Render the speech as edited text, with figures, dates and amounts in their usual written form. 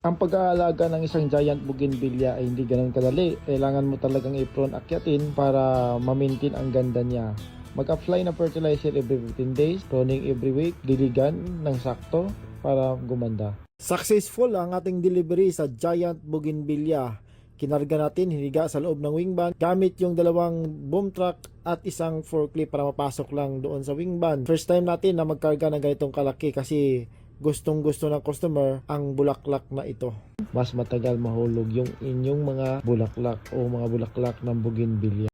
Ang pag-aalaga ng isang giant bougainvillea ay hindi ganun kadali. Kailangan mo talagang i-prune akyatin para ma-maintain ang ganda niya. Mag-apply ng fertilizer every 15 days, pruning every week, diligan ng sakto para gumanda. Successful ang ating delivery sa giant bougainvillea. Kinarga natin, hiniga sa loob ng wingban gamit yung dalawang boom truck at isang forklift para mapasok lang doon sa wingban. First time natin na magkarga ng ganitong kalaki kasi gustong gusto ng customer ang bulaklak na ito. Mas matagal mahulog yung inyong mga bulaklak o mga bulaklak ng bougainvillea.